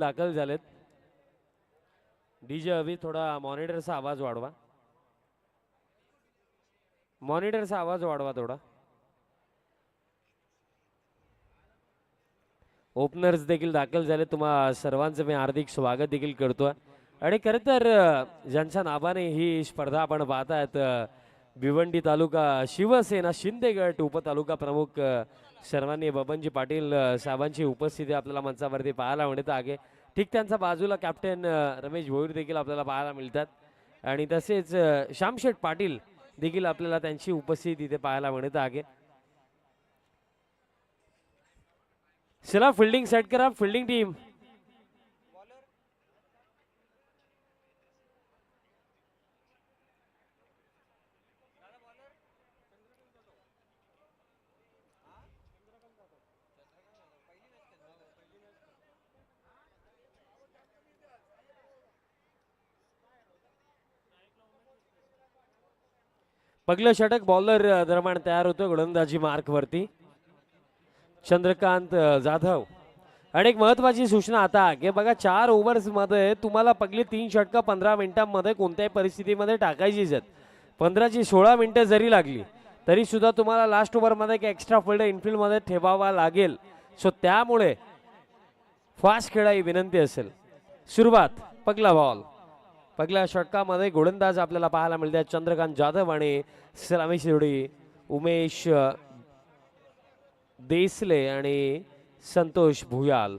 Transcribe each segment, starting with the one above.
दाखल झालेत. डीजे अभी थोडा मॉनिटरचा आवाज वाढवा. मॉनिटरचा आवाज वाढवा थोडा. ओपनर्स देखील दाखल झाले. तुम्हा सर्वांचं मी हार्दिक स्वागत देखील करतोय. आणि खरं तर ज्यांच्या नावाने ही स्पर्धा आपण पाहतायत, भिवंडी तालुका शिवसेना शिंदे गट उपतालुका प्रमुख सर्वांनी बबनजी पाटील साहेबांची उपस्थिती आपल्याला मंचावरती पाहायला मिळत आहे. ठीक त्यांच्या बाजूला कॅप्टन रमेश भोईर देखील आपल्याला पाहायला मिळतात. आणि तसेच श्यामशेठ पाटील देखील आपल्याला त्यांची उपस्थिती इथे पाहायला मिळत आहे. चला फिल्डिंग सेट करा. फिल्डिंग टीम पहिलं षटक बॉलर दरम्यान तयार होतो गोलंदाजी मार्क वरती चंद्रकांत जाधव. आणि एक महत्वाची सूचना आता की बघा 4 ओव्हर्स मध्ये तुम्हाला पगली 3 षटकं 15 मिनिटांमध्ये कोणत्याही परिस्थितीमध्ये टाकायचीच आहेत. 15ची 16 मिनिटं जरी लागली तरी सुद्धा तुम्हाला लास्ट ओव्हरमध्ये एक एक्स्ट्रा फिल्ड इनफिल्डमध्ये ठेवावा लागेल. सो त्यामुळे फास्ट खेळाई विनंती असेल. सुरुवात पहिला बॉल. पहिल्या षटकामध्ये गोलंदाज आपल्याला पाहायला मिळतात चंद्रकांत जाधव आणि सलामी शिरोडी उमेश देसले आणि संतोष भुयाल.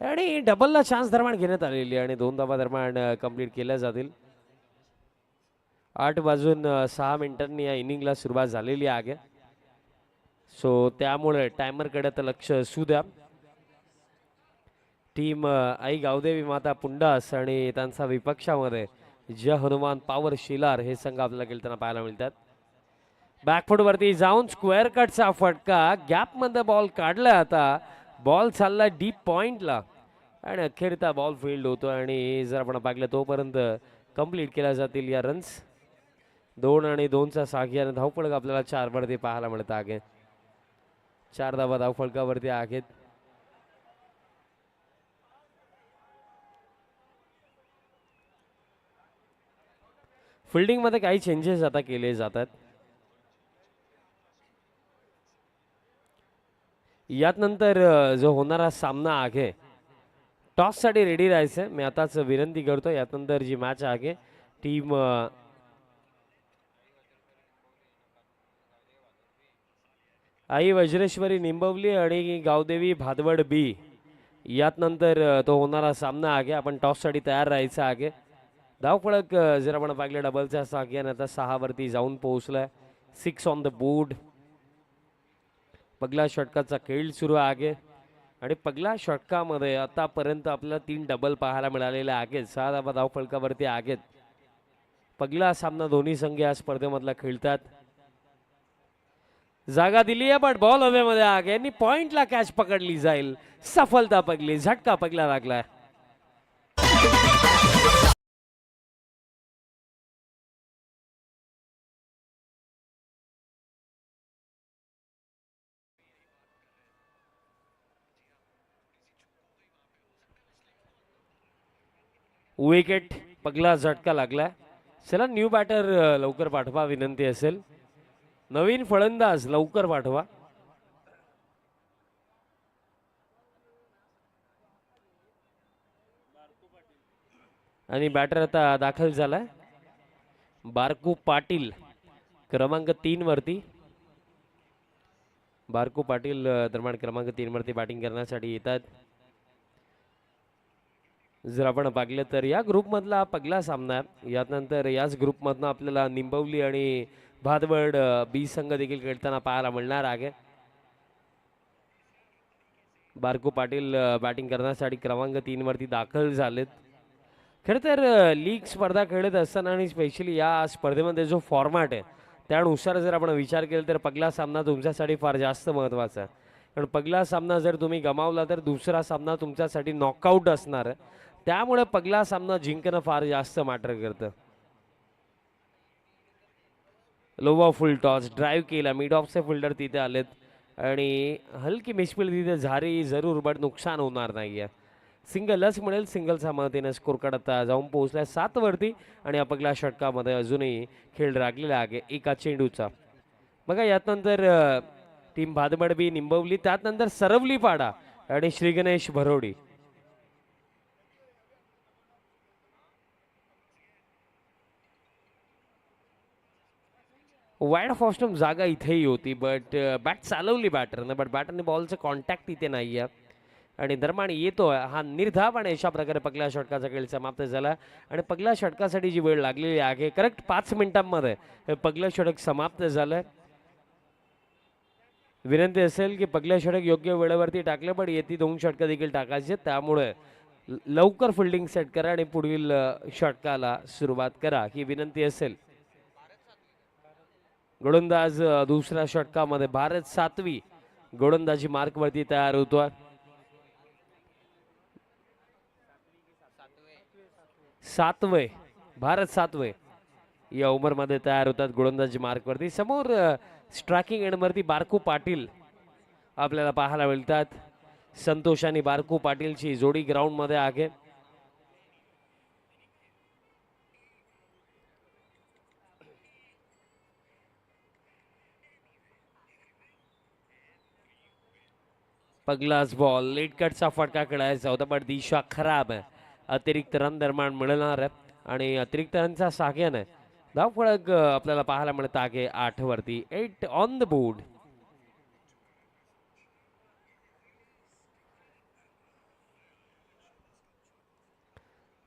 आणि डबलला चान्स दरम्यान घेण्यात आलेली आणि 2 धावा दरम्यान कंप्लीट केल्या जातील. 8 वाजून 6 मिनिटांनी या इनिंगला सुरुवात झालेली आहे. सो त्यामुळे टायमरकडे तर लक्ष असू द्या. टीम आई गावदेवी माता पुंडास आणि त्यांचा विपक्षामध्ये जय हनुमान पॉवर शिलार हे संघ आपल्याला खेळताना पाहायला मिळतात. बॅकफुट वरती जाऊन स्क्वेअर कटचा फटका. गॅप मध्ये बॉल काढला. आता बॉल चालला डीप पॉइंटला आणि अखेरता बॉल फील्ड होतो आणि जर आपण पाहिलं तोपर्यंत कंप्लीट केल्या जातील या रन्स. 2 आणि 2चा साहाय्याने धावफलक आपल्याला 4 वरती पाहायला मिळत आहे. 4 धावा धावफलकावरती आहेत. फिल्डिंग मध्ये काही चेंजेस आता केले जातात. यात नंतर जो होणारा सामना आहे टॉस साठी रेडी राहायचं. मी आताच विनंती करतो. यात नंतर जी मॅच आहे टीम आई वज्रेश्वरी निंबवली आणि गावदेवी भादवड बी यात नंतर तो होणारा सामना आहे. आपण टॉस साठी तयार राहायचं आहे. धावफलक जर आपण पाहिलं डबलच्या साहाय्याने आता 6 वरती जाऊन पोहोचलाय. 6 ऑन द बोर्ड. पहिल्या षटकाचा खेळ सुरू आहे आणि पहिल्या षटकामध्ये आतापर्यंत आपल्याला 3 डबल पाहायला मिळालेले आहेत. 6 धावा धावफलकावरती आहेत. पहिला सामना दोन्ही संघ या स्पर्धेमधला खेळतात. जागा दिली आहे बट बॉल हवेमध्ये आहे आणि पॉइंटला कॅच पकडली जाईल. सफलता पगली. झटका पहिला लागलाय. विकेट. पहिला झटका लागलाय. चला न्यू बॅटर लवकर पाठवा विनंती असेल. नवीन फलंदाज लवकर पाठवा. आणि बॅटर आता दाखल झालाय बारकू पाटील क्रमांक 3 वरती. बारकू पाटील दरम्यान क्रमांक 3 वरती बॅटिंग करण्यासाठी येतात. जर आपण पाहिलं तर या ग्रुपमधला पहिला सामना. यात नंतर याच ग्रुपमधनं आपल्याला निंबवली आणि भादवड बी संघ देखील खेळताना पाहायला मिळणार आहे. बारकू पाटील बॅटिंग करण्यासाठी क्रमांक 3 वरती दाखल झालेत. खरं तर लीग स्पर्धा खेळत असताना आणि स्पेशली या स्पर्धेमध्ये जो फॉर्मॅट आहे त्यानुसार जर आपण विचार केला तर पहिला सामना तुमच्यासाठी फार जास्त महत्त्वाचा आहे. कारण पहिला सामना जर तुम्ही गमावला तर दुसरा सामना तुमच्यासाठी नॉकआउट असणार आहे. त्यामुळे पहिला सामना जिंकणं फार जास्त मॅटर करतं. लोवा फुल टॉस ड्राईव्ह केला. मिड ऑफचे फिल्डर तिथे आलेत आणि हलकी मिसफील्ड तिथे झाली जरूर, बट नुकसान होणार नाही आहे. सिंगलच मिळेल. सिंगलच्या मदतीने स्कोर आता जाऊन पोहोचला 7 वरती आणि आपल्या षटकामध्ये अजूनही खेळ लागलेला आहे एका चेंडूचा. बघा यातनंतर टीम भादबडबी निंबवली, त्यानंतर सरवली पाडा आणि श्री गणेश भरोडी. वाईड ऑफ ऑस्टम जागा इथेही होती, बट बॅट चालवली बॅटरनं, बट बॅटरने बॉलचं कॉन्टॅक्ट इथे नाही आहे आणि दरम्यान येतो हा निर्धाव आणि अशा प्रकारे पहिल्या षटकाचा खेळ समाप्त झाला. आणि पहिल्या षटकासाठी जी वेळ लागलेली आहे करेक्ट 5 मिनिटांमध्ये हे पहिलं षटक समाप्त झालं. विनंती असेल की पहिल्या षटक योग्य वेळेवरती टाकलं, पण येती 2 षटकं देखील टाकायचे, त्यामुळे लवकर फिल्डिंग सेट करा आणि पुढील षटकाला सुरुवात करा ही विनंती असेल. गोलंदाज दुसऱ्या षटकामध्ये भारत 7वी गोलंदाजी मार्कवरती तयार होतो. 7वे भारत 7वे या ओव्हरमध्ये तयार होतात गोलंदाजी मार्कवरती. समोर स्ट्रायकिंग एंडवरती बारकू पाटील आपल्याला पाहायला मिळतात. संतोष आणि बारकू पाटीलची जोडी ग्राउंडमध्ये आहे. पहिलाच बॉल लेट कटचा फटका खेळायचा होता, पण दिशा खराब आहे. अतिरिक्त रन निर्माण मिळणार आहे आणि अतिरिक्त रनच्या साह्याने धावफलक आपल्याला पाहायला मिळत आहे 8 वरती. 8 ऑन द बोर्ड.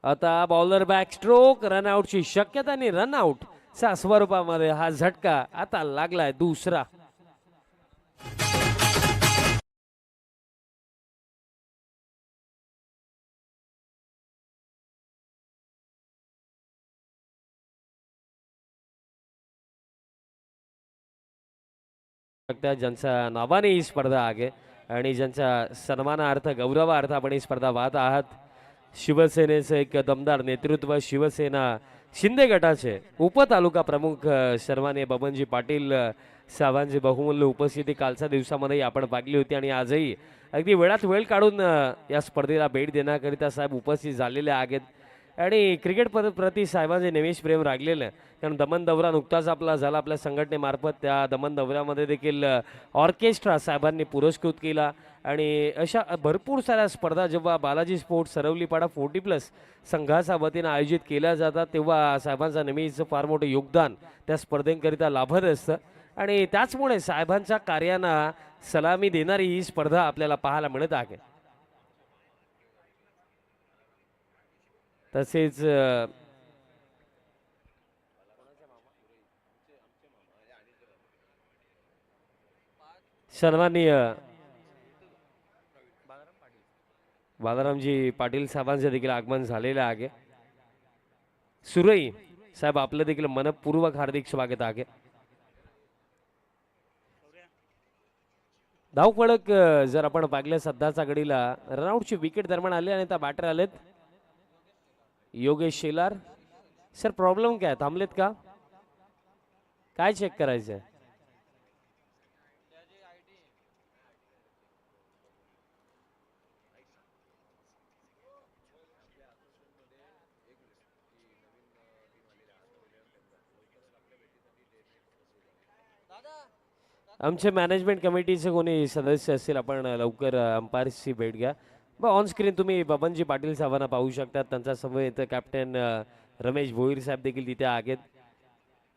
आता बॉलर बॅक स्ट्रोक, रनआउटची शक्यता आणि रनआउट च्या स्वरूपामध्ये हा झटका आता लागलाय दुसरा. ज्यांच्या नावाने ही स्पर्धा आहे आणि ज्यांच्या सन्मानार्थ गौरवार्थ आपण ही स्पर्धा पाहत आहात. शिवसेनेचं एक दमदार नेतृत्व, शिवसेना शिंदे गटाचे उपतालुका प्रमुख सन्माननीय बबनजी पाटील साहेबांची बहुमूल्य उपस्थिती कालच्या दिवसामध्ये आपण पाहिली होती आणि आजही अगदी वेळात वेळ काढून या स्पर्धेला भेट देण्याकरिता साहेब उपस्थित झालेले आहेत. आणि क्रिकेट प्रति साहेबांचे नेहमीच प्रेम रागलेलं आहे, कारण दमन दौरा नुकताच आपला झाला आपल्या संघटनेमार्फत. त्या दमन दौऱ्यामध्ये देखील ऑर्केस्ट्रा साहेबांनी पुरस्कृत केला आणि अशा भरपूर साऱ्या स्पर्धा जेव्हा बालाजी स्पोर्ट्स सरवलीपाडा 40+ संघाच्या वतीनं आयोजित केल्या जातात, तेव्हा साहेबांचं नेहमीच फार मोठं योगदान त्या स्पर्धेकरिता लाभत असतं आणि त्याचमुळे साहेबांच्या कार्यांना सलामी देणारी ही स्पर्धा आपल्याला पाहायला मिळत आहे. तसेच सन्माननीय बालारामजी पाटील साहेबांचे देखील आगमन झालेलं आहे. सुरई साहेब आपलं देखील मनपूर्वक हार्दिक स्वागत आहे. धावफलक जर आपण पाहिलं सध्याच्या घडीला रनआउटची विकेट दरम्यान आली आणि त्या बॅटर आलेत योगेश शेलार. सर प्रॉब्लेम काय, थांबलेत का काय चेक करायचं? आमचे मॅनेजमेंट कमिटीचे कोणी सदस्य असतील आपण लवकर अंपायरची भेट घ्या. ऑन स्क्रीन तुम्ही बबनजी पाटील साहेबांना पाहू शकतात. त्यांचा समवेत कॅप्टन रमेश भोईर साहेब देखील तिथे आहेत.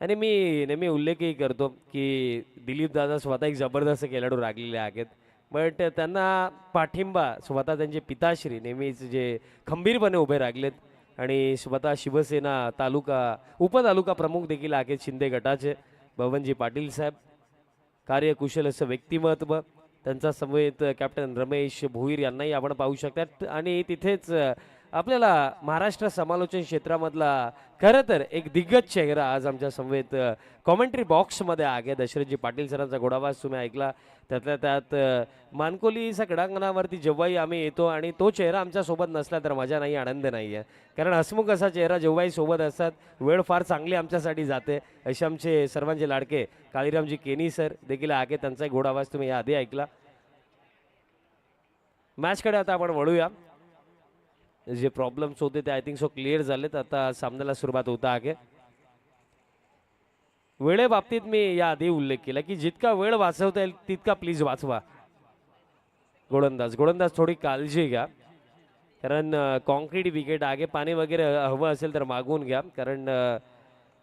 आणि मी नेहमी उल्लेखही करतो की दिलीप दादा स्वतः एक जबरदस्त खेळाडू रागलेले आहेत, बट त्यांना पाठिंबा स्वतः त्यांचे पिताश्री नेहमीच जे खंबीरपणे उभे रागलेत आणि स्वतः शिवसेना तालुका उपतालुका प्रमुख देखील आहेत शिंदे गटाचे बबनजी पाटील साहेब. कार्यकुशल असं व्यक्तिमत्व त्यांचा समवेत कॅप्टन रमेश भोईर यांनाही आपण पाहू शकतात. आणि तिथेच आपल्याला महाराष्ट्र समालोचन क्षेत्रामधला खरं तर एक दिग्गज चेहरा आज आमच्या समवेत कॉमेंट्री बॉक्समध्ये आहे. दशरथजी पाटील सरांचा घोडावाज तुम्ही ऐकला. त्यातल्या त्यात मानकोलीच्या क्रीडांगणावरती जेव्हाही आम्ही येतो आणि तो चेहरा आमच्या सोबत नसला तर मजा नाही, आनंद नाही आहे. कारण हसमुख असा चेहरा जेव्हाही सोबत असतात वेळ फार चांगली आमच्यासाठी जाते. असे आमचे सर्वांचे लाडके काळीरामजी केनी सर देखील आहे. त्यांचा घोडावाज तुम्ही याआधी ऐकला. मॅचकडे आता आपण वळूया. जे प्रॉब्लेम्स होते ते आय थिंक सो क्लिअर झालेत. आता सामन्याला सुरुवात होता आहे. वेळेबाबतीत मी याआधी उल्लेख केला की जितका वेळ वाचवता येईल तितका प्लीज वाचवा. गोलंदाज थोडी काळजी घ्या कारण कॉन्क्रीट विकेट आहे. पाणी वगैरे हवं असेल तर मागवून घ्या कारण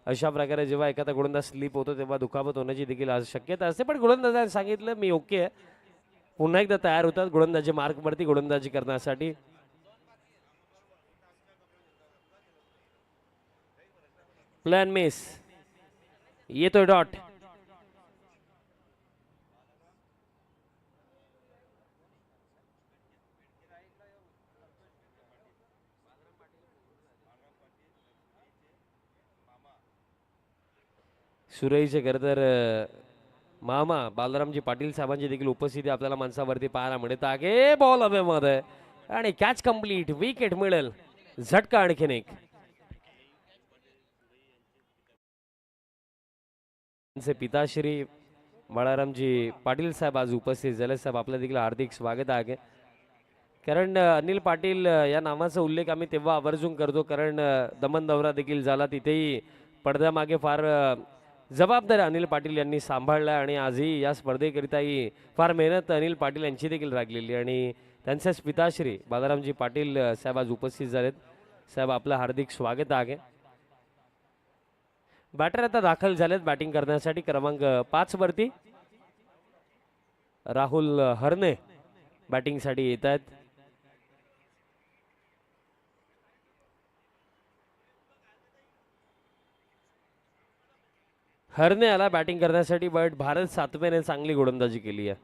अशा प्रकारे जेव्हा एखादा गोलंदाज स्लिप होतो तेव्हा दुखापत होण्याची देखील शक्यता असते. पण गोलंदाजाने सांगितलं मी ओके आहे. पुन्हा एकदा तयार होतात गोलंदाजी मार्कवरती गोलंदाजी करण्यासाठी. प्लॅन मिस येतोय डॉट. सुरेश खरं तर मामा बालरामजी पाटील साहेबांची देखील उपस्थिती आपल्याला माणसावरती पाहायला मिळत आहे. बॉल हवेमध्ये आणि कॅच कंप्लीट. विकेट मिळेल. झटका आणखीन एक. पिताश्री बाळारामजी पाटील साहेब आज उपस्थित झाले. साहेब आपलं देखील हार्दिक स्वागत आहे. कारण अनिल पाटील या नावाचा उल्लेख आम्ही तेव्हा आवर्जून करतो कारण दमन दौरा देखील झाला. तिथेही पडद्यामागे फार जबाबदारी अनिल पाटील यांनी सांभाळल्या आणि आजही या स्पर्धेकरिताही फार मेहनत अनिल पाटील यांची देखील लागलेली आणि त्यांच्याच पिताश्री बालारामजी पाटील साहेब आज उपस्थित झालेत. साहेब आपलं हार्दिक स्वागत आहे. बॅटर आता दाखल झालेत बॅटिंग करण्यासाठी. क्रमांक 5 वरती राहुल हरणे बॅटिंगसाठी येत आहेत. हरणे आला बॅटिंग करण्यासाठी बट भारत सातवेने चांगली गोलंदाजी केली आहे.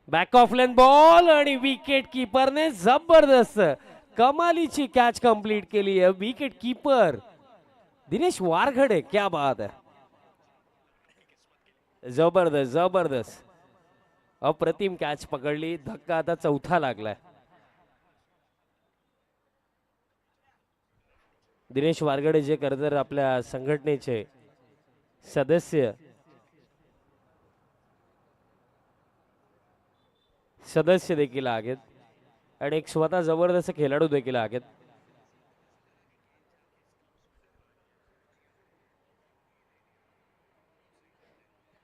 बॅक ऑफ लेन बॉल आणि विकेट कीपरने जबरदस्त कमालीची कॅच कंप्लीट केली आहे. विकेट कीपर दिनेश वारघडे क्या बात आहे. जबरदस्त जबरदस्त अप्रतिम कॅच पकडली. धक्का आता चौथा लागलाय. दिनेश वारघडे जे खरं आपल्या संघटनेचे सदस्य देखील आहेत आणि एक स्वतः जबरदस्त खेळाडू देखील आहेत.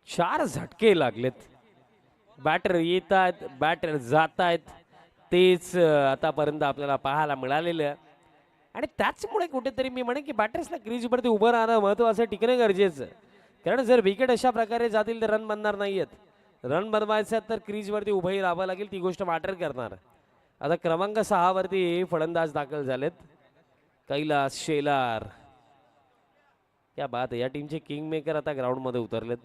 चार झटके लागलेत. बॅटर येत आहेत बॅटर जात आहेत. तेच आतापर्यंत आपल्याला पाहायला मिळालेलं आणि त्याचमुळे कुठेतरी मी म्हणेन की बॅटर्सला क्रीजवरती उभं राहणं महत्त्वाचं, टिकणं गरजेचं. कारण जर विकेट अशा प्रकारे जातील तर रन बनणार नाहीयेत. रन बनवायचं तर क्रीजवरती उभंही राहावं लागेल. ती गोष्ट मॅटर करणार. आता क्रमांक 6 वरती फलंदाज दाखल झालेत. कैलास शेलार क्या बात आहे. या टीमचे किंग मेकर आता ग्राउंडमध्ये उतरलेत.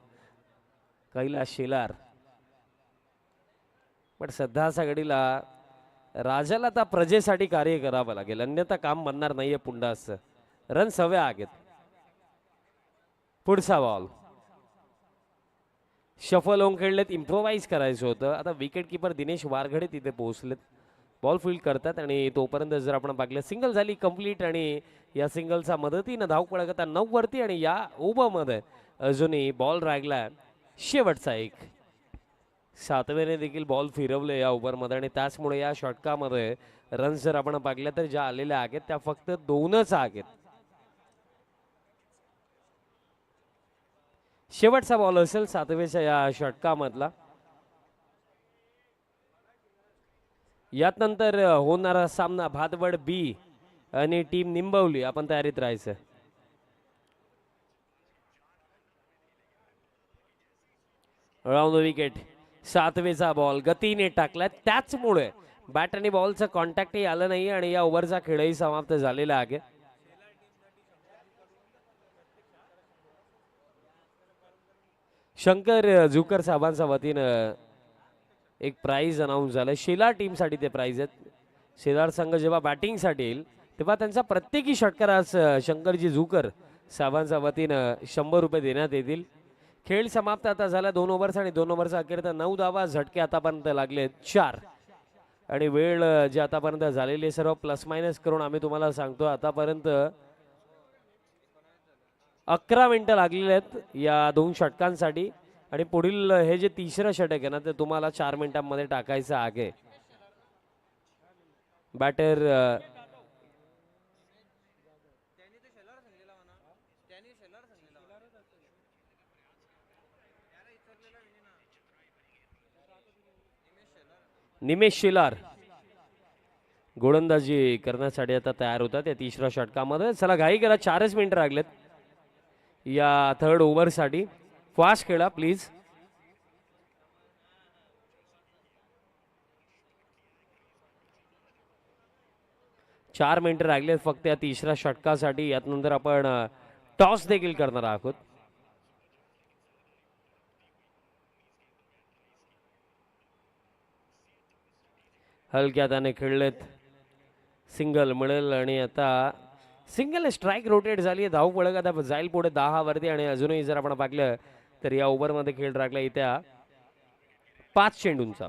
कैलास शेलार पण सध्याच्या घडीला राजाला आता प्रजेसाठी कार्य करावं लागेल अन्यथा काम बनणार नाहीये. पुंडास रन हवे आहेत. पुढचा बॉल शफल होऊन खेळलेत. इम्प्रोवाइज करायचं होतं. आता विकेट किपर दिनेश वारघडे तिथे पोहोचलेत. बॉल फील्ड करतात आणि तोपर्यंत जर आपण पाहिलं सिंगल झाली कंप्लीट आणि या सिंगलचा मदतीनं धावपळ करता 9 वरती आणि या ओव्हरमध्ये अजूनही बॉल राहिलाय शेवटचा एक. सातवेने देखील बॉल फिरवले या ओव्हरमध्ये आणि त्याचमुळे या षटकामध्ये रन्स जर आपण पाहिल्या तर ज्या आलेल्या आहेत त्या फक्त 2च आहेत. शेवटचा बॉल असेल सातवेच्या या षटकामधला. यात नंतर होणारा सामना भातवड बी आणि टीम निंबवली आपण तयारीत राहायचं. Round wicket. सातवेचा बॉल गतीने टाकला. त्याचमुळे बॅट आणि बॉलचं कॉन्टॅक्टही आलं नाही आणि या ओव्हरचा खेळही समाप्त झालेला आहे. शंकर जुकर साहेबांच्या वतीनं एक प्राइज अनाऊन्स झालं. शेलार टीमसाठी ते प्राइज आहेत. शेलार संघ जेव्हा बॅटिंगसाठी येईल तेव्हा त्यांचा प्रत्येकी षटकारास शंकरजी झुकर साहेबांच्या वतीनं 100 रुपये देण्यात येतील. खेळ समाप्त आता झाला 2 ओव्हर्स आणि 2 ओव्हरचा अखेर 9 धावा. झटके आतापर्यंत लागले 4 आणि वेळ जे आतापर्यंत झालेली सर्व प्लस मायनस करून आम्ही तुम्हाला सांगतो आतापर्यंत 11 मिनिटं लागलेले आहेत या 2 षटकांसाठी आणि पुढील हे जे तिसरं षटक आहे ना ते तुम्हाला 4 मिनिटांमध्ये टाकायचं आहे. बॅटर निमेश शिलार गोलंदाजी करण्यासाठी आता तयार होतात या तिसऱ्या षटकामध्ये. चला घाई करा, 4च मिनिटं लागलेत या थर्ड ओव्हरसाठी. फास्ट खेळा प्लीज. चार मिनिटं लागलेत फक्त या तिसऱ्या षटकासाठी. यात नंतर आपण टॉस देखील करणार आहोत. हलक्या त्याने खेळलेत, सिंगल मिळेल आणि आता सिंगल स्ट्राईक रोटेट झाली आहे. धाव पळक आता जाईल पुढे 10 वरती आणि अजूनही जर आपण पाहिलं तर या ओव्हरमध्ये खेळ राखला इथ्या 5 चेंडूंचा.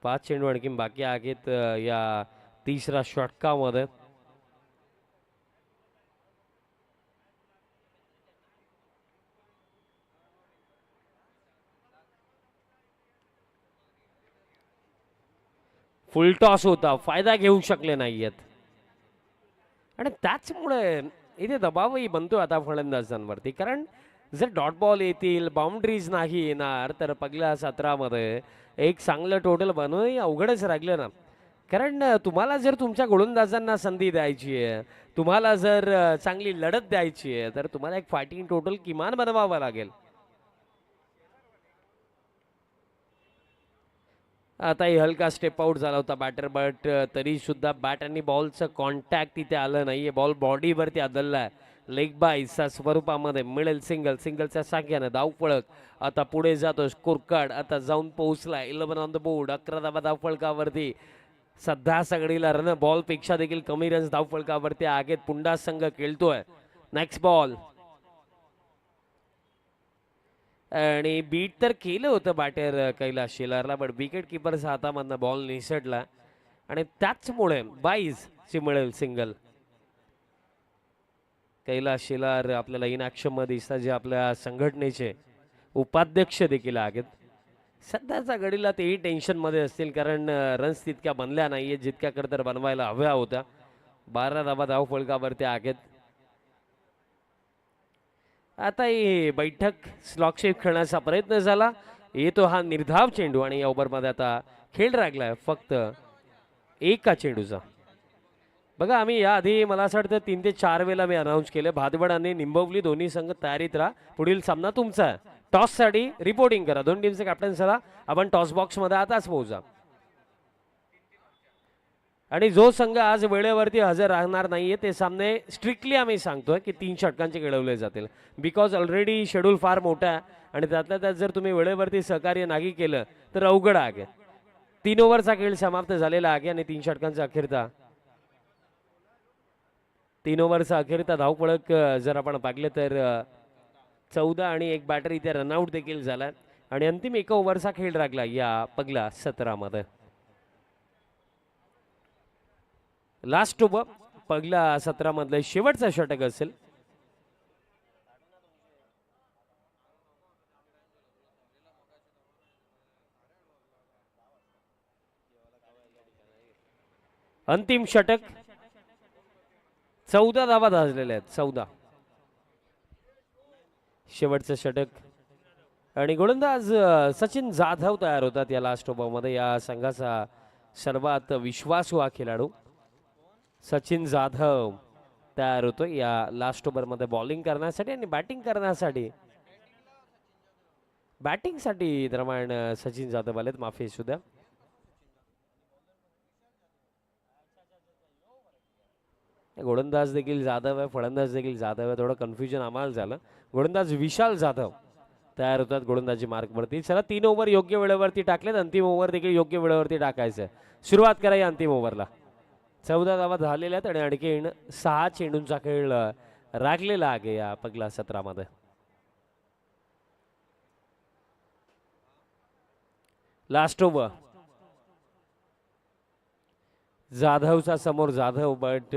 5 चेंडू आणखी बाकी आहेत या तिसऱ्या षटकामध्ये. फुल टॉस होता, फायदा घेऊ शकले नाहीयेत आणि त्याचमुळे इथे दबावही बनतो आता फलंदाजांवरती. कारण जर डॉट बॉल येतील, बाउंड्रीज नाही येणार तर पहिल्या सत्रामध्ये एक चांगलं टोटल बनवणं अवघडच राहिलं ना. कारण तुम्हाला जर तुमच्या गोलंदाजांना संधी द्यायची आहे, तुम्हाला जर चांगली लढत द्यायची आहे तर तुम्हाला एक फायटिंग टोटल किमान बनवावं लागेल. आताही हलका स्टेप आउट झाला होता बॅटर, बट तरी सुद्धा बॅट आणि बॉलचं कॉन्टॅक्ट तिथे आलं नाहीये. बॉल बॉडीवरती आदळलाय. लेग बायच्या स्वरूपामध्ये मिळेल सिंगल. सिंगलच्या साख्यानं धावफळक आता पुढे जातो. स्कोर कार्ड आता जाऊन पोहोचलाय 11 ऑन द बोर्ड. 11 धावा धावफळकावरती. सध्या सगळीला रन बॉलपेक्षा देखील कमी रन्स धावफळकावरती आहेत. पुंडा संघ खेळतोय. नेक्स्ट बॉल आणि बीट तर केलं होतं बॅटर कैलास शिलारला, बट विकेट किपरच्या हातामधनं बॉल निसटला आणि त्याचमुळे 22 ची मिळेल सिंगल. कैलास शिलार आपल्याला इन ॲक्शन मध्ये दिसतात, जे आपल्या संघटनेचे उपाध्यक्ष देखील आहेत. सध्याच्या घडीला तेही टेन्शन मध्ये असतील कारण रन्स तितक्या बनल्या नाहीयेत जितक्या तर बनवायला हव्या होत्या. 12 धावा धावफळकावरती आहेत. आता ही बैठक स्लॉकशेप खेळण्याचा प्रयत्न झाला. येतो हा निर्धाव चेंडू आणि या ओव्हरमध्ये आता खेळ राखलाय फक्त एका चेंडूचा. बघा आम्ही याआधी मला असं वाटतं 3 ते 4 वेळेला मी अनाऊन्स केले. भादवड आणि निंबवली दोन्ही संघ तयारीत राहा. पुढील सामना तुमचा आहे. टॉससाठी रिपोर्टिंग करा. दोन टीमचे कॅप्टन सला आपण टॉस बॉक्समध्ये आताच पोहोचा. आणि जो संघ आज वेळेवरती हजर राहणार नाहीये ते सामने स्ट्रिक्टली आम्ही सांगतोय की 3 षटकांचे खेळवले जातील. बिकॉज ऑलरेडी शेड्यूल फार मोठा आहे आणि त्यातल्या त्यात जर तुम्ही वेळेवरती सहकार्य नाही केलं तर अवघड आहे. 3 ओव्हरचा खेळ समाप्त झालेला आहे आणि 3 षटकांचा अखेरता 3 ओव्हरचा अखेरता धावपळक जर आपण पाहिलं तर 14 आणि एक बॅटर इथे रनआउट देखील झाला आणि अंतिम 1 ओव्हरचा खेळ राखला या पहिल्या सत्रामध्ये. लास्ट ओव्हर पहिल्या सत्रामधलं शेवटचा षटक असेल. अंतिम षटक. 14 धावा धाजलेल्या आहेत. 14 शेवटचं षटक आणि गोलंदाज सचिन जाधव तयार होतात या लास्ट ओव्हरमध्ये. या संघाचा सर्वात विश्वासू हा खेळाडू सचिन जाधव तयार होतो या लास्ट ओव्हरमध्ये बॉलिंग करण्यासाठी आणि बॅटिंग करण्यासाठी. बॅटिंगसाठी दरम्यान सचिन जाधव आलेत, माफी सुद्धा. गोलंदाज देखील जाधव आहे, फलंदाज देखील जाधव आहे. थोडं कन्फ्युजन आम्हाला झालं. गोलंदाज विशाल जाधव तयार होतात गोलंदाजी मार्कवरती. चला 3 ओव्हर योग्य वेळेवरती टाकलेत. अंतिम ओव्हर देखील योग्य वेळेवरती टाकायचं. सुरुवात करा या अंतिम ओव्हरला. 14 धावा झालेल्या आहेत आणि आणखीन 6 चेंडूंचा खेळ राखलेला आहे या पहिल्या सत्रामध्ये. लास्ट ओव्हर जाधवचा समोर जाधव, बट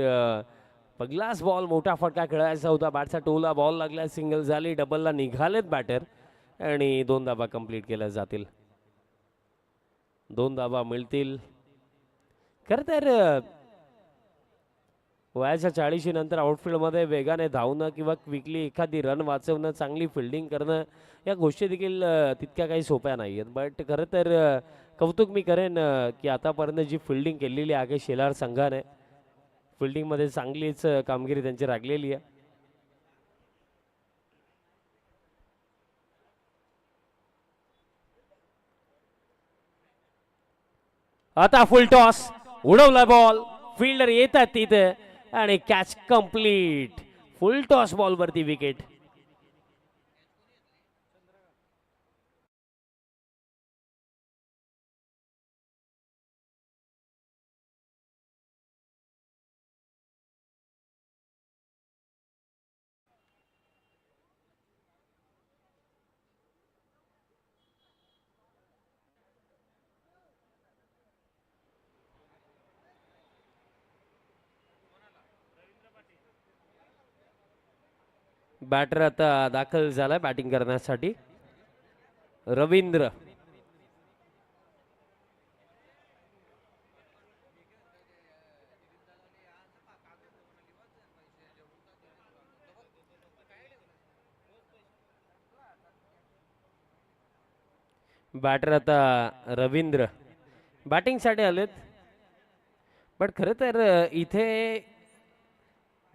पहिलाच बॉल मोठा फटका खेळायचा होता. बॅटचा टोला बॉल लागला, सिंगल झाली, डबलला निघालेत बॅटर आणि 2 धाबा कंप्लीट केल्या जातील. 2 धाबा मिळतील. खरं तर वयाच्या 40 नंतर आउटफील्डमध्ये वेगाने धावणं किंवा क्विकली एखादी रन वाचवणं, चांगली फिल्डिंग करणं या गोष्टी देखील तितक्या काही सोप्या नाही आहेत. बट खरं तर कौतुक मी करेन की आतापर्यंत जी फिल्डिंग केलेली आहे शेलार संघाने, फिल्डिंगमध्ये चांगलीच कामगिरी त्यांची राखलेली आहे. आता फुल टॉस, उडवला बॉल, फिल्डर येतात तिथे आणि कॅच कंप्लीट. फुल टॉस बॉल वरती विकेट. बॅटर आता दाखल झालाय बॅटिंग करण्यासाठी. रवींद्र बॅटर आता रवींद्र बॅटिंगसाठी आलेत. बट खरं तर इथे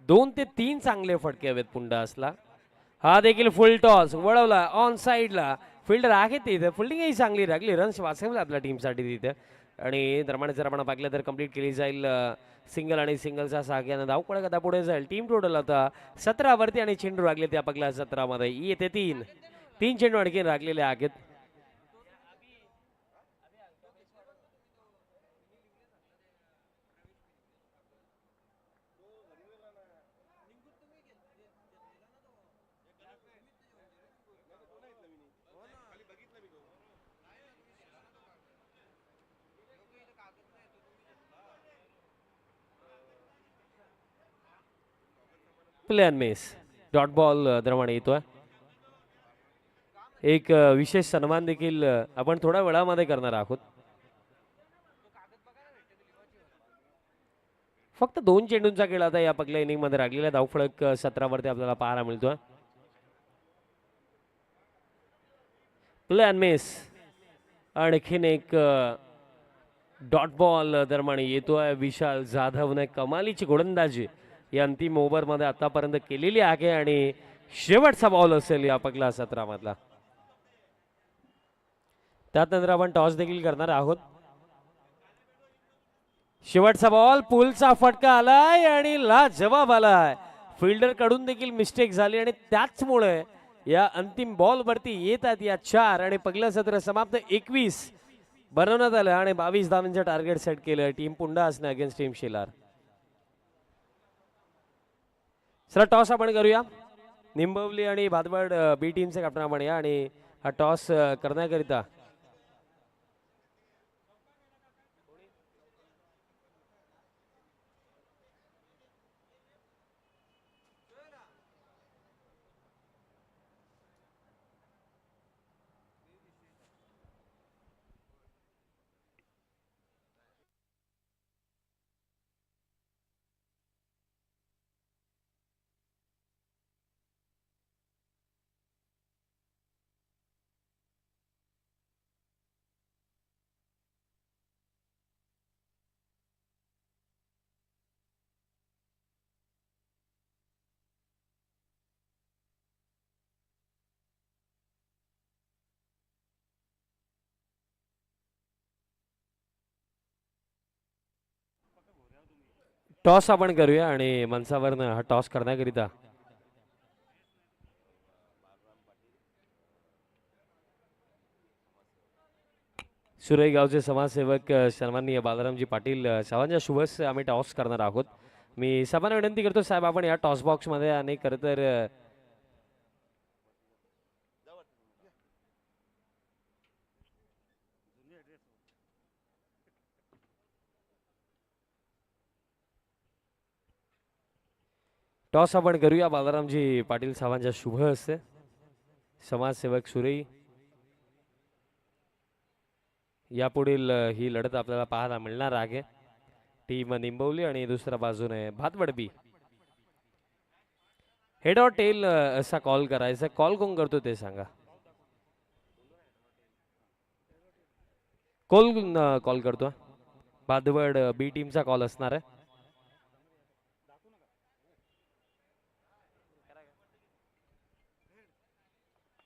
2 ते 3 चांगले फटके हवेत पुंडासला. हा देखील फुल टॉस वळवला ऑन साईडला. फिल्डर आहे तिथे, फिल्डिंगही चांगली राखली, रन्स वाचवले आपल्या टीमसाठी तिथे. आणि दरम्यान जर आपण पाहिलं तर कंप्लीट केली जाईल सिंगल आणि सिंगलचा सहाय्यानं. धावपळ कदा पुढे जाईल. टीम टोटल आता 17 वरती आणि चेंडू राखले त्या पहिल्या 17 मध्ये. येते 3 चेंडू आणखी राखलेले आहेत. प्लेन मेस डॉट बॉल दरम्यान येतोय. एक विशेष सन्मान देखील आपण थोड्या वेळामध्ये करणार आहोत. फक्त 2 चेंडूंचा खेळ आता या पहिल्या इनिंग मध्ये राखलेला. धावफलक 17 वरती आपल्याला पाहायला मिळतोय. प्लेन मेस आणखीन एक डॉट बॉल दरम्यान येतोय. विशाल जाधवने कमालीची गोलंदाजी या अंतिम ओव्हरमध्ये आतापर्यंत केलेली आहे आणि शेवटचा बॉल असेल या पहिल्या 17 मधला. त्यानंतर आपण टॉस देखील करणार आहोत. शेवटचा बॉल, पुलचा फटका आलाय आणि ला जवाब आलाय. फिल्डर कडून देखील मिस्टेक झाली आणि त्याचमुळे या अंतिम बॉल वरती येतात या 4 आणि पहिलं सत्र समाप्त 21 बनवण्यात आलं आणि 22 धावांचं टार्गेट सेट केलं टीम पुंडा असणे against team Shelar. Sir toss आपण करूया. निंबवली आणि भादवड बी टीमचे कॅप्टन आपण या आणि हा टॉस करण्याकरिता टॉस आपण करूया आणि मनसावरनं हा टॉस करण्याकरिता सुरई गावचे समाजसेवक सन्माननीय बालारामजी पाटील साहेबांच्या शुभस आम्ही टॉस करणार आहोत. मी साहेबांना विनंती करतो साहेब आपण या टॉस बॉक्समध्ये आणि खरं तर टॉस आपण करूया बालारामजी पाटील साहेबांच्या शुभ हस्ते. समाजसेवक सुरई यापुढील ही लढत आपल्याला पाहायला मिळणार आहे. टीम निंबवली आणि दुसऱ्या बाजूने भातवडबी. हेड ऑर टेल असा कॉल करायचा. कॉल कोण करतो ते सांगा. कॉल करतो. भातवड बी टीमचा कॉल असणार आहे.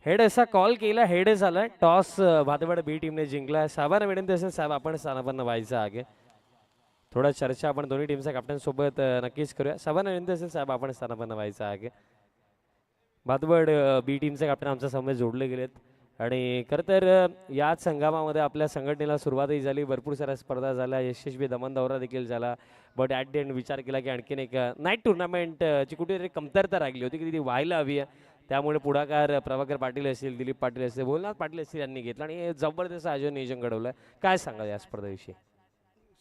हेड असा कॉल केला. हेड झाला. टॉस भातवड बी टीमने जिंकला. साहेबांना विनंती असेल साहेब आपण स्थानापन्न व्हायचं आहे. थोडा चर्चा आपण दोन्ही टीमच्या कॅप्टन सोबत नक्कीच करूया. साहेबांना विनंती असेल साहेब आपण स्थानापन्न व्हायचं आहे. भातवड बी टीमचे कॅप्टन आमच्या समोर जोडले गेलेत आणि खरं तर याच संग्रामामध्ये आपल्या संघटनेला सुरुवातही झाली. भरपूर साऱ्या स्पर्धा झाल्या. यशस्वी दमन दौरा देखील झाला. बट ॲट द एंड विचार केला की आणखीन एक नाईट टुर्नामेंटची कुठेतरी कमतरता राहिली होती की ती व्हायला हवी आहे. त्यामुळे पुढाकार प्रभाकर पाटील असतील, दिलीप पाटील असतील, भोलनाथ पाटील असतील यांनी घेतला आणि जबरदस्त आयोजन नियोजन घडवलं. काय सांगा या स्पर्धेविषयी?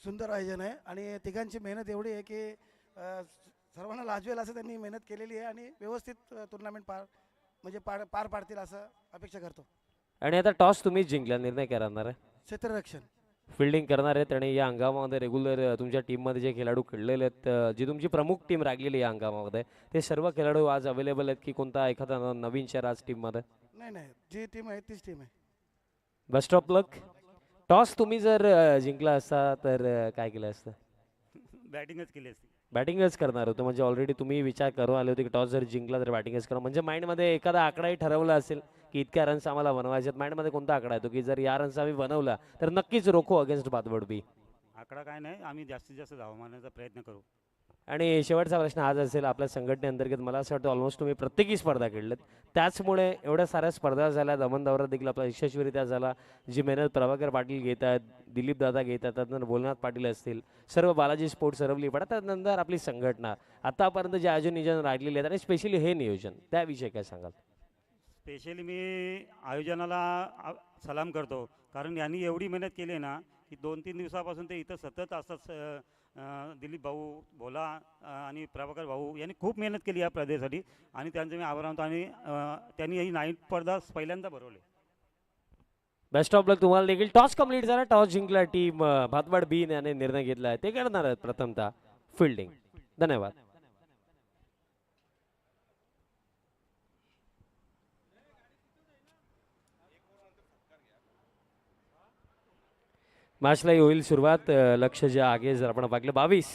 सुंदर आयोजन आहे आणि तिघांची मेहनत एवढी आहे की सर्वांना लाजवेल असं त्यांनी मेहनत केलेली आहे आणि व्यवस्थित टुर्नामेंट पार पाडतील असं अपेक्षा करतो. आणि आता टॉस तुम्हीच जिंकला. निर्णय करणार आहे. क्षेत्ररक्षण फिल्डिंग करणार आहेत आणि या हंगामामध्ये रेग्युलर तुमच्या टीममध्ये जे खेळाडू खेळलेले आहेत, जी तुमची प्रमुख टीम राखलेली या हंगामामध्ये, ते सर्व खेळाडू आज अवेलेबल आहेत की कोणता एखादा नवीन चेहरा आज टीममध्ये? नाही, जी टीम आहे तीच टीम आहे. Best of luck. टॉस तुम्ही जर जिंकला असता तर काय केलं असतं? बॅटिंगच केली असती. बॅटिंगच करणार होतं. म्हणजे ऑलरेडी तुम्ही विचार करून आले होते की टॉस जर जिंकला तर बॅटिंगच करा. म्हणजे माइंडमध्ये एखादा आकडाही ठरवला असेल की इतक्या रन्स आम्हाला बनवायचे. माइंडमध्ये कोणता आकडा येतो की जर या रन्स आम्ही बनवला तर नक्कीच रोखो अगेन्स्ट भातवड बी? आकडा काय नाही, आम्ही जास्तीत जास्त धावा मारण्याचा प्रयत्न करू. आणि शेवटचा प्रश्न आज असेल. आपल्या संघटनेअंतर्गत मला असं वाटतं ऑलमोस्ट तुम्ही प्रत्येकी स्पर्धा खेळलेत. त्याचमुळे एवढ्या साऱ्या स्पर्धा झाल्या. दमन दौरा देखील आपला यशस्वीरित्या झाला. जी मेहनत प्रभाकर पाटील घेत आहेत, दिलीप दादा घेत आहेत, त्यानंतर भोलनाथ पाटील असतील, सर्व बालाजी स्पोर्ट्स सरवली पडा, त्यानंतर आपली संघटना आतापर्यंत जे आयोजन नियोजन राहिलेले आहेत आणि स्पेशली हे नियोजन त्याविषयी काय सांगाल? स्पेशली मी आयोजनाला सलाम करतो, कारण यांनी एवढी मेहनत केली आहे ना की 2-3 दिवसापासून ते इथं सतत असतात. दिलीप भाऊ, भोला आणि प्रभाकर भाऊ यांनी खूप मेहनत केली या स्पर्धेसाठी आणि त्यांचे मी आभार मानतो. आणि त्यांनी ही नाईट स्पर्धा पहिल्यांदा भरवली. बेस्ट ऑफ लक तुम्हाला देखील. टॉस कम्प्लीट झाला. टॉस जिंकला टीम भातवड बी याने निर्णय घेतला आहे. ते करणार आहेत प्रथमतः फिल्डिंग. धन्यवाद. मॅचला होईल सुरुवात. लक्ष जे आगे जर आपण पाहिलं 22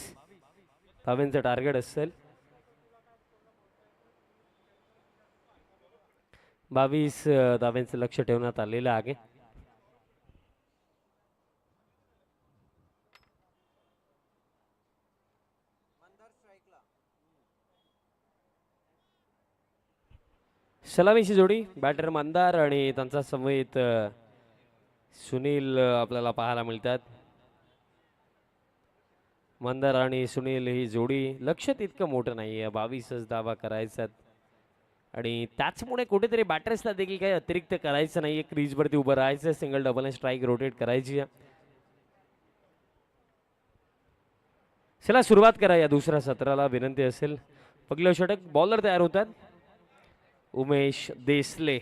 धावांचं टार्गेट असेल. 22 धावांचं लक्ष ठेवण्यात आलेलं आहे. सलामीची जोडी बॅटर मंदार आणि त्यांचा समवेत सुनील आपल्याला पाहायला मिळतात. मंदार आणि सुनील ही जोडी लक्ष तितकं मोठं नाही आहे. 22च धावा करायच्यात आणि त्याचमुळे कुठेतरी बॅटर्सला देखील काही अतिरिक्त करायचं नाही आहे. क्रीजवरती उभं राहायचं, सिंगल डबल स्ट्राईक रोटेट करायची आहे. चला सुरुवात करा या दुसऱ्या सत्राला. विनंती असेल पहिलं षटक. बॉलर तयार होतात. उमेश देसले.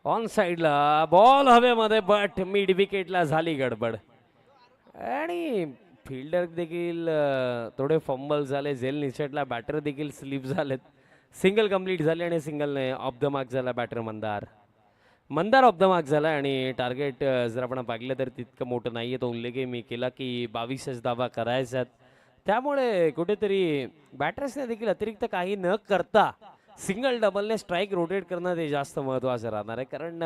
ऑन साईडला बॉल हवेमध्ये बट मिड विकेटला झाली गडबड आणि फिल्डर देखील थोडे फंबल झाले. झेल निसटला. बॅटर देखील स्लिप झालेत. सिंगल कंप्लीट झाले आणि सिंगलने ऑफ द मार्क झाला batter Mandar off the mark झाला. आणि टार्गेट जर आपण पाहिलं तर तितकं मोठं नाही आहे. तो उल्लेखही मी केला की 22च धावा करायच्यात. त्यामुळे कुठेतरी बॅटर्सने देखील अतिरिक्त काही न करता सिंगल डबलने स्ट्राईक रोटेट करणं ते जास्त महत्त्वाचं राहणार आहे, कारण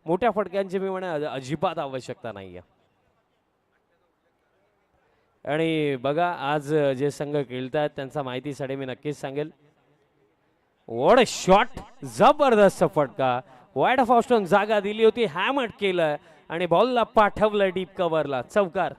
मोठ्या फटक्यांची मी म्हणा अजिबात आवश्यकता नाही आहे. आणि बघा आज जे संघ खेळतात त्यांचा माहितीसाठी मी नक्कीच सांगेल. वॉट अ शॉट, जबरदस्त फटका. वाईड फॉस्टन जागा दिली होती, हॅमट केलं आणि बॉलला पाठवलं डीप कव्हरला, चौकार.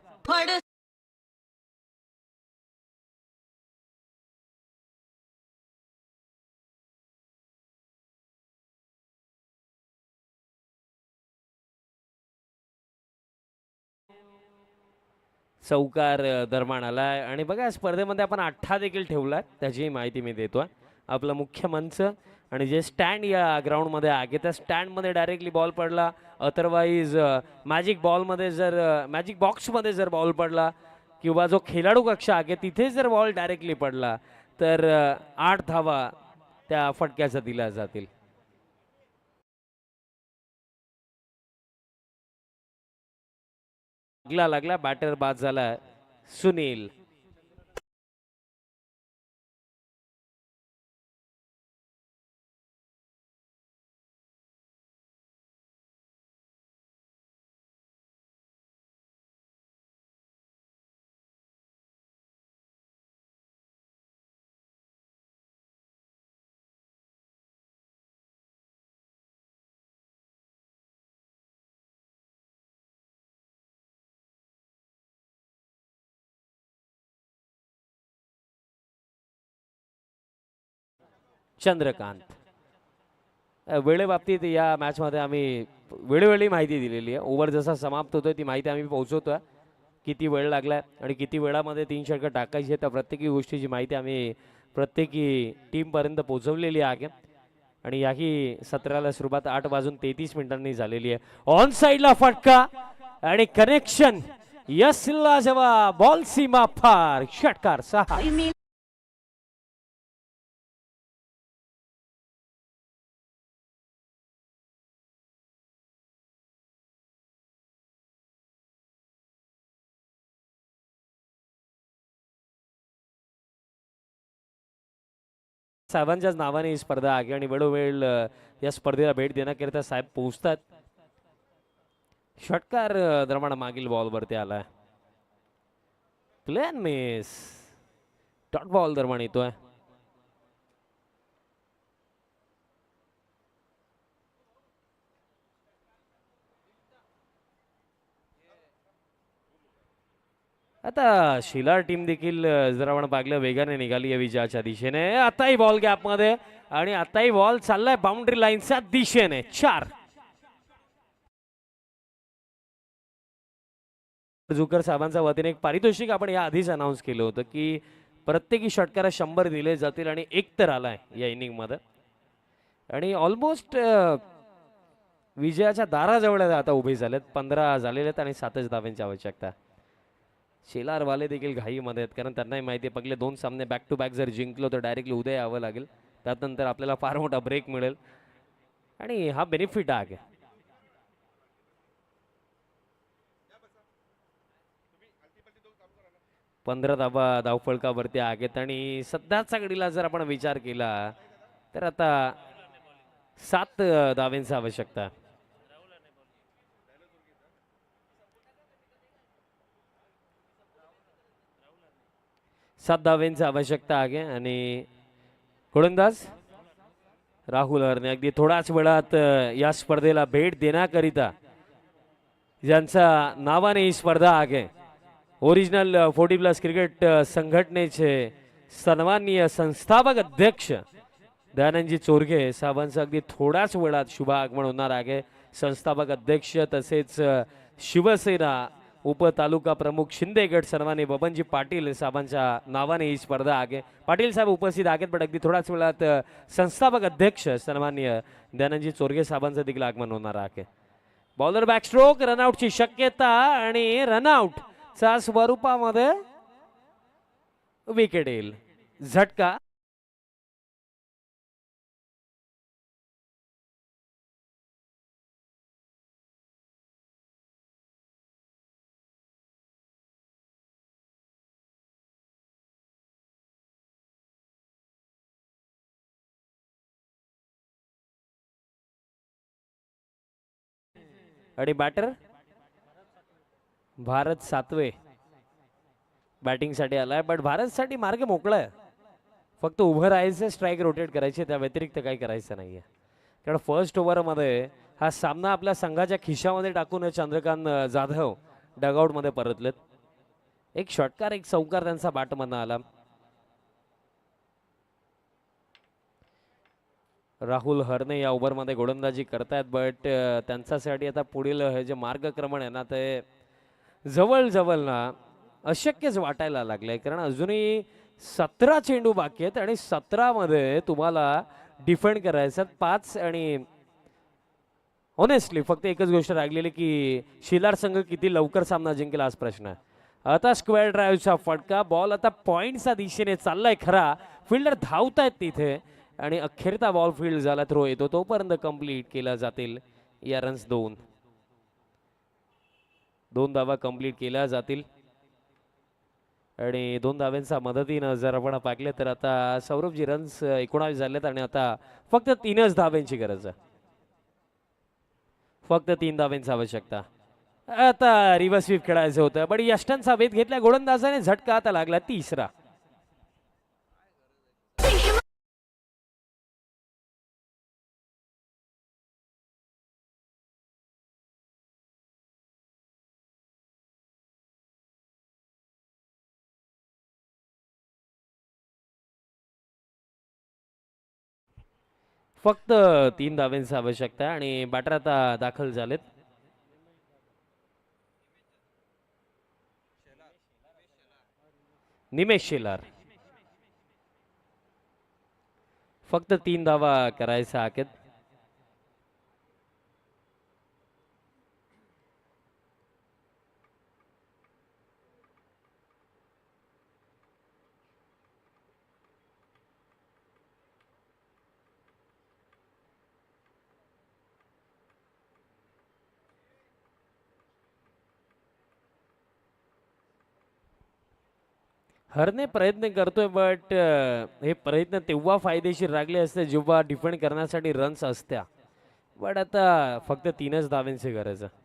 चौकार दरम्यान आलाय. आणि बघा स्पर्धेमध्ये आपण 8 देखील ठेवलाय, त्याची माहिती मी देतोय. आपलं मुख्य मंच आणि जे स्टँड या ग्राउंडमध्ये आहे त्या स्टँडमध्ये डायरेक्टली बॉल पडला, अदरवाईज मॅजिक बॉलमध्ये जर मॅजिक बॉक्समध्ये जर बॉल पडला किंवा जो खेळाडू कक्ष आहे तिथे जर बॉल डायरेक्टली पडला तर 8 धावा त्या फटक्याचा दिल्या जातील. लागला बॅटर बाद झाला सुनील. चंद्रकांत. वेळेबाबतीत या मॅचमध्ये आम्ही वेळोवेळी माहिती दिलेली आहे. ओव्हर जसा समाप्त होतोय ती माहिती आम्ही पोहोचवतोय, किती वेळ लागलाय आणि किती वेळामध्ये 3 षटकं टाकायची आहे. त्या प्रत्येकी गोष्टीची माहिती आम्ही प्रत्येकी टीमपर्यंत पोहोचवलेली आहे. आणि याही सत्राला सुरुवात 8:33 झालेली आहे. ऑन साईडला फटका आणि कनेक्शन. यसला जेव्हा बॉल सीमा पार, षटकार 6. साहेबांच्याच नावाने ही स्पर्धा आहे आणि वेळोवेळ या स्पर्धेला भेट देण्याकरिता साहेब पोहोचतात. षटकार दरम्यान मागील बॉलवरती आलाय. Plain miss. डॉट बॉल दरम्यान येतोय. आता शिलार टीम देखील जर आपण पाहिलं वेगाने निघाली आहे विजयाच्या दिशेने. आताही बॉल गॅप मध्ये आणि आताही बॉल चाललाय बाउंड्री लाईनच्या दिशेने. 4. जुकर साहेबांच्या वतीने एक पारितोषिक आपण या आधीच अनाऊन्स केलं होतं की प्रत्येकी षटकाला 100 दिले जातील आणि एक तर आलाय या इनिंग मध्ये. आणि ऑलमोस्ट विजयाच्या दाराजवळ आता उभे झालेत. 15 झालेले आहेत आणि 7च धावांची आवश्यकता. शेलारवाले देखील घाईमध्ये आहेत, कारण त्यांनाही माहिती आहे पगले 2 सामने बॅक टू बॅक जर जिंकलो तर डायरेक्टली उद्या यावं लागेल. त्यानंतर आपल्याला फार मोठा ब्रेक मिळेल आणि हा बेनिफिट आहे. पंधरा धावा धावफलकावरती आहेत आणि सध्याच्या घडीला जर आपण विचार केला तर आता 7 धावांची आवश्यकता. सात धावांची आवश्यकता आहे आणि गोलंदाज राहुल हरणे अगदी थोड्याच वेळात या स्पर्धेला भेट देण्याकरिता ज्यांच्या नावाने ही स्पर्धा आहे ओरिजिनल 40+ क्रिकेट संघटनेचे सन्माननीय संस्थापक अध्यक्ष दयानंदजी चोरगे साहेबांचं अगदी थोड्याच वेळात शुभ आगमन होणार आहे. संस्थापक अध्यक्ष तसेच शिवसेना उपतालुका प्रमुख शिंदेगड सन्माननीय बबनजी पाटील साहेबांच्या नावाने ही स्पर्धा आहे. पाटील साहेब उपस्थित आहेत, पण अगदी थोड्याच वेळात संस्थापक अध्यक्ष सन्माननीय दयानंदजी चोरगे साहेबांचं देखील आगमन होणार आहे. बॉलर बॅकस्ट्रोक, रनआउटची शक्यता आणि रनआउट च्या स्वरूपामध्ये विकेट येईल. झटका. आणि बॅटर भारत सातवे बॅटिंगसाठी आलाय, बट भारतसाठी मार्ग मोकळा आहे. फक्त उभं राहायचं, स्ट्राईक रोटेट करायचे, त्या व्यतिरिक्त काही करायचं नाहीये. कारण फर्स्ट ओव्हरमध्ये हा सामना आपल्या संघाच्या खिशामध्ये टाकून चंद्रकांत जाधव डगआउटमध्ये परतलेत. एक षटकार एक चौकार त्यांचा बॅटमधनं आला. राहुल हरणे या ओव्हरमध्ये गोलंदाजी करतायत, बट त्यांच्यासाठी आता पुढील हे जे मार्गक्रमण आहे ना ते जवळ ना अशक्यच वाटायला लागलंय. कारण अजूनही 17 चेंडू बाकी आहेत आणि 17 मध्ये तुम्हाला डिफेंड करायचं 5. आणि ऑनेस्टली फक्त एकच गोष्ट राहिलेली की शिलार संघ किती लवकर सामना जिंकेल हाच प्रश्न आहे. आता स्क्वेअर ड्राईव्हचा फटका, बॉल आता पॉइंटच्या दिशेने चाललाय खरा, फिल्डर धावतायत तिथे आणि अखेरचा बॉल फील्ड झाला, थ्रो येतो तोपर्यंत कंप्लीट केला जातील या रन्स. 2 धावा कंप्लीट केल्या जातील आणि 2 धाव्यांच्या मदतीनं जर आपण पाहिले तर आता सौरभजी रन्स 19 झालेत आणि आता फक्त 3च धाव्यांची गरज आहे. फक्त 3 धाव्यांची आवश्यकता. आता रिव्हर्स स्वीप खेळायचं होतं, पण यष्टनचा वेध घेतला गोलंदाजाने, झटका आता लागला 3रा. फक्त 3 धाव्यांची आवश्यकता आणि बॅटर आता दाखल झालेत. निमेश शेलार. फक्त 3 धावा करायचा आकेत. हरणे प्रयत्न करतोय, बट हे प्रयत्न तेव्हा फायदेशीर लागले असते जेव्हा डिफेंड करण्यासाठी रन्स असत्या, बट आता फक्त 3च धाव्यांची गरज आहे.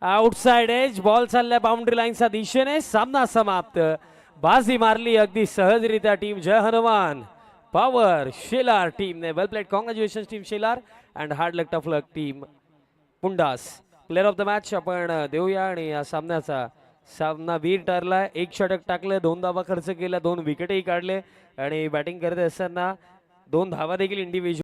आउटसाइड एज बॉल चाललाय बाउंड्री लाईनच्या दिशेने. सामना समाप्त. बाजी मारली अगदी सहजरित्या टीम जय हनुमान पॉवर शेलार टीमने. Well played, congratulation team Shelar and hard luck tough luck team Pundas. Player of the match आपण देऊया आणि या सामन्याचा सामनावीर ठरलाय. 1 षटक टाकलं, 2 धावा खर्च केल्या, 2 विकेटही काढले आणि बॅटिंग करत असताना 2 धावा देखील इंडिव्हिज्युअल